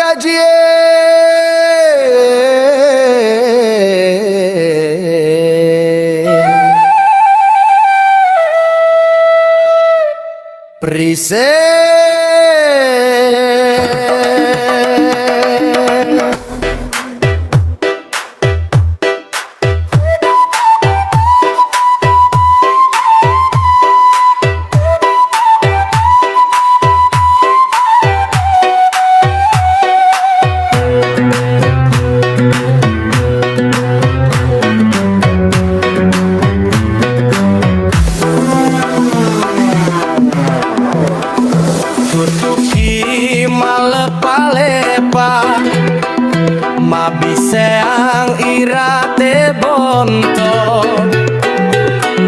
gaji. Tutuki malepa-lepa mabiseang irate bontot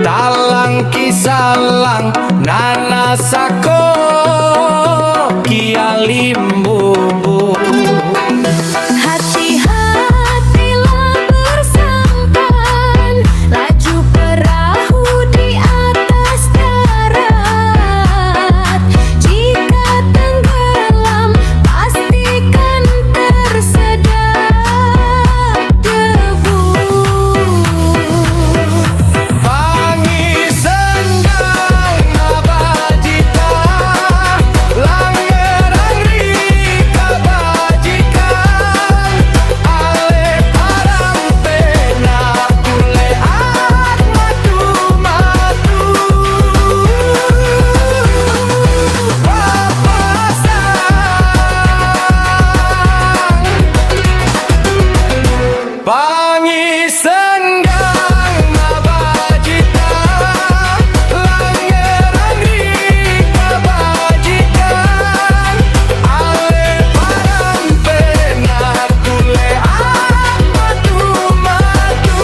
talang kisalang nanasako kialimbubu. Hati-hatilah bersampan, laju perahu di atas darat. Jika tenggelam, pastikan tersedap debu. Wangi sendang nabajita, langeran rika bajikan, ale parampe na kuleat matu-matu. Papasang wangi sendang nabajita, langeran rika bajikan, ale parampe na kuleat matu-matu.